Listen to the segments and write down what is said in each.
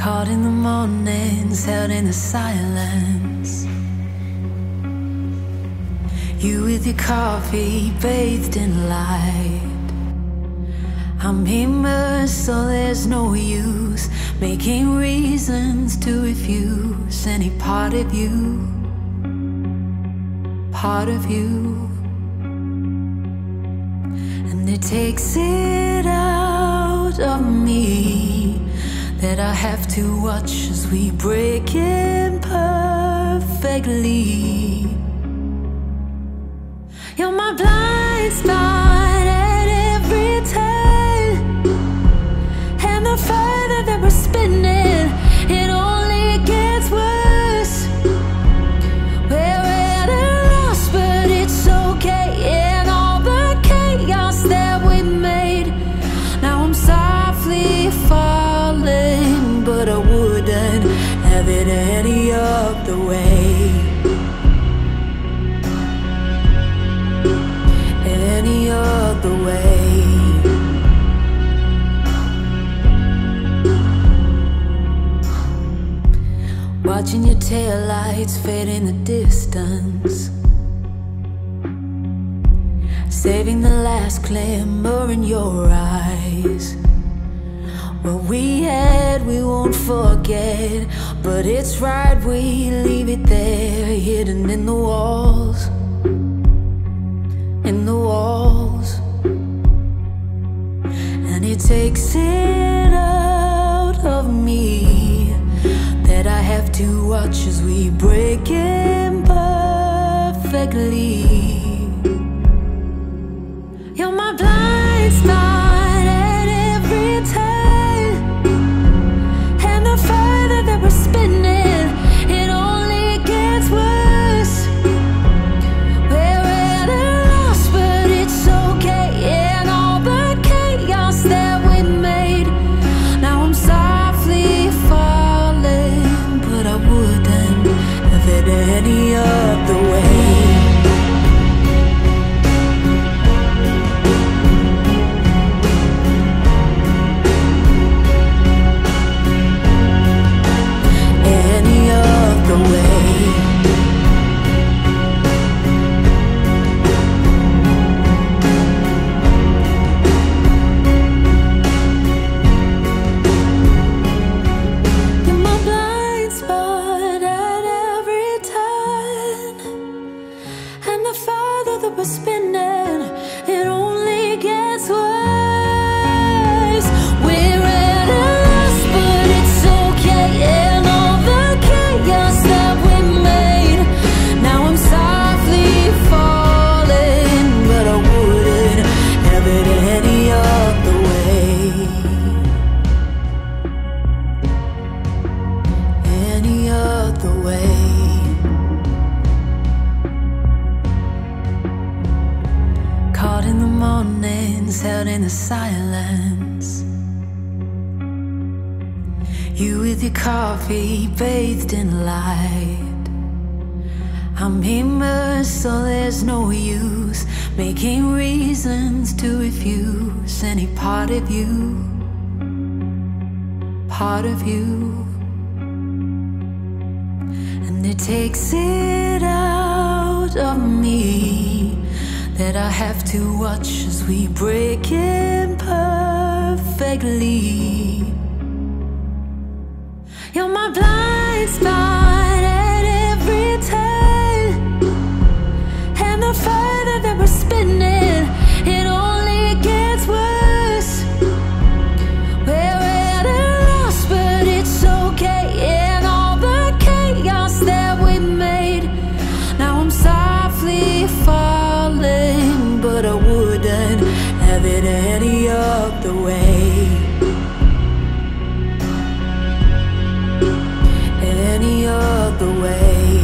Caught in the mornings, held in the silence. You with your coffee, bathed in light. I'm immersed, so there's no use making reasons to refuse any part of you. Part of you. And it takes it out of me that I have to watch as we break imperfectly. You're my blind spot at every turn, and the further that we're spinning, it only gets worse. We're at a loss, but it's okay. In all the chaos that we made, now I'm softly falling, but I wouldn't have it any other way. Any other way. Watching your taillights fade in the distance, saving the last glimmer in your eyes. What we had we won't forget, but it's right we leave it there, hidden in the walls. In the walls. And it takes it out of me that I have to watch as we break imperfectly. You're my blind spot at every turn, and the further that we're spinning, it only gets worse. We're at a loss, but it's okay. In all the chaos that we made, now I'm softly falling, but I wouldn't have it any other way. Any other way. You're my blind spot at every turn, and the farther that we're spinning, it only gets worse. We're at a loss, but it's okay. In all the chaos that we made, now I'm softly falling, but I wouldn't have it any other way. Any other way. Caught in the mornings, held in the silence. You with your coffee, bathed in light. I'm immersed, so there's no use making reasons to refuse any part of you. Part of you. And it takes it out of me that I have to watch as we break imperfectly. You're my blind spot at every turn, and the further that we're spinning, it only gets worse. We're at a loss, but it's okay. In all the chaos that we made, now I'm softly falling, but I wouldn't have it any other way. Any other way.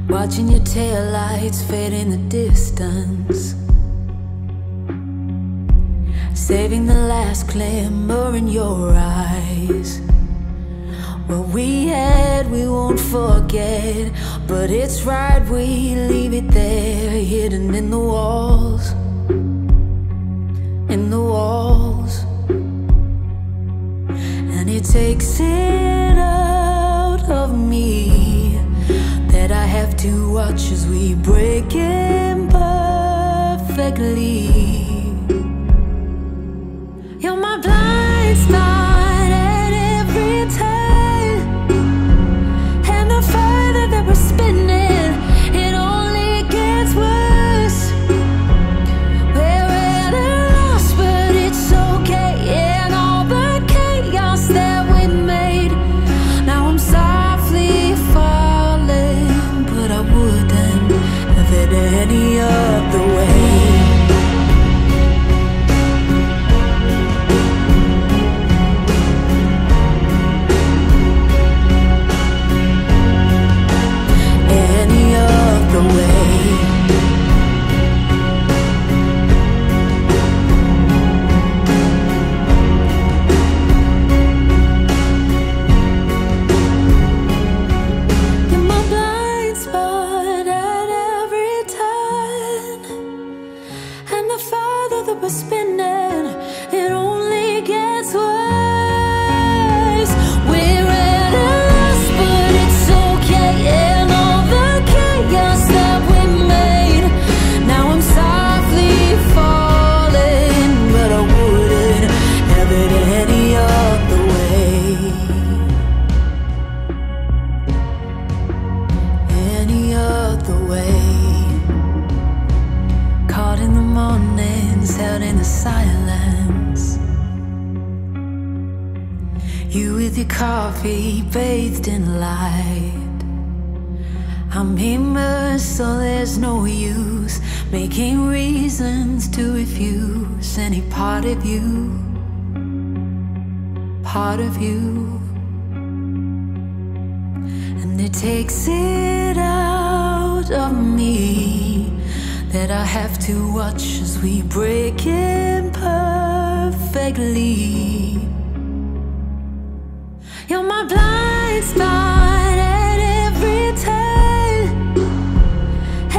Watching your taillights fade in the distance, saving the last glimmer in your eyes. What we had we won't forget, but it's right we leave it there, hidden in the walls. perfectly. You're my blind spot at every turn, and the further that we're spinning, it only gets worse. We're at a loss, but it's okay. And all the chaos that we made, now I'm softly falling, but I wouldn't have it any other way. Coffee bathed in light, I'm immersed, so there's no use making reasons to refuse any part of you, and it takes it out of me that I have to watch as we break imperfectly. You're my blind spot at every turn,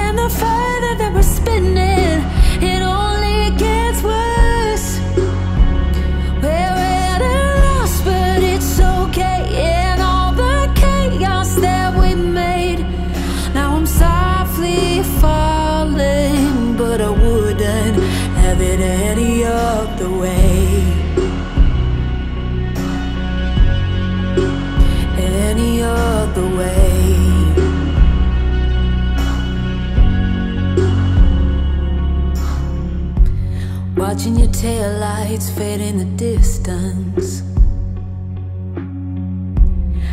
and the further that we're spinning, it only gets worse. We're at a loss, but it's okay. And all the chaos that we made, now I'm softly falling, but I wouldn't have it any other way. Any other way. Watching your taillights fade in the distance,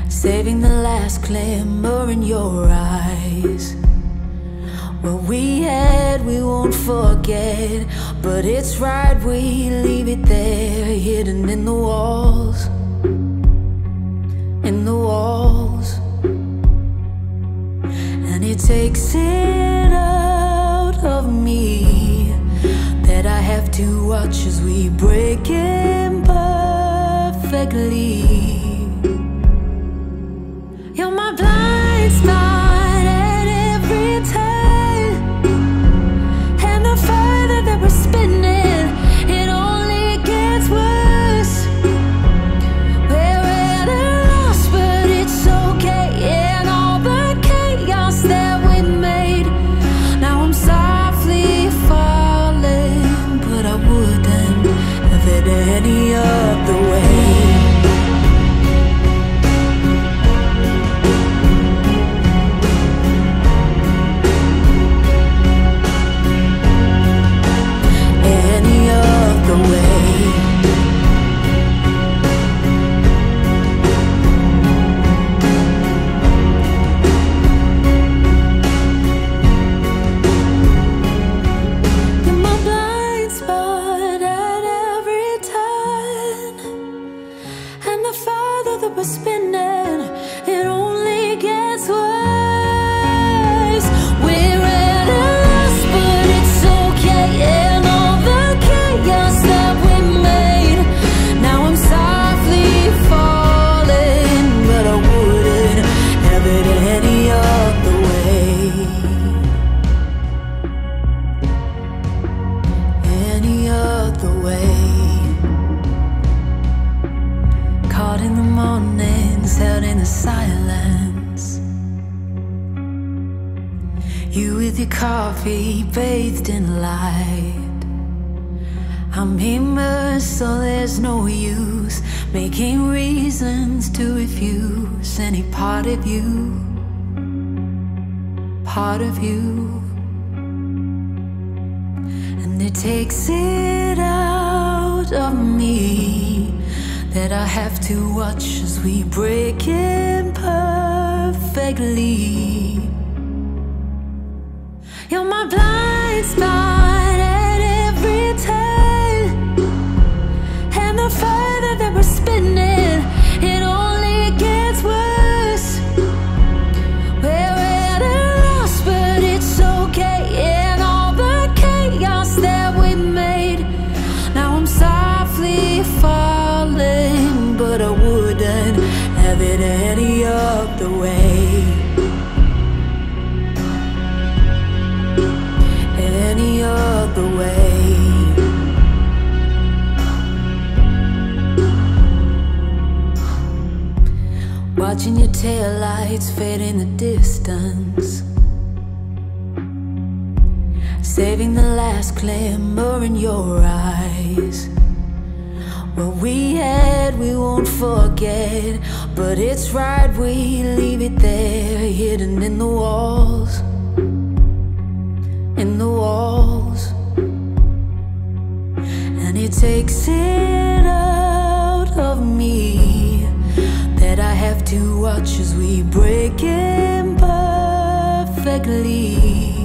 saving the last glimmer in your eyes. What we had we won't forget, but it's right we leave it there, hidden in the walls. In the walls, and it takes it out of me that I have to watch as we break imperfectly. You're my blind spot at every turn, and the further that we're spinning, it only gets worse. Any other way. Any other way. You with your coffee bathed in light. I'm immersed, so there's no use making reasons to refuse any part of you. Part of you. And it takes it out of me that I have to watch as we break imperfectly. You're my blind spot at every turn, and the further that we're spinning, it only gets worse. We're at a loss, but it's okay. And all the chaos that we made, now I'm softly falling, but I wouldn't have it any other way. Any other way. Watching your taillights fade in the distance, saving the last glimmer in your eyes. What we had we won't forget, but it's right we leave it there, hidden in the walls. In the walls. And it takes it out of me that I have to watch as we break imperfectly.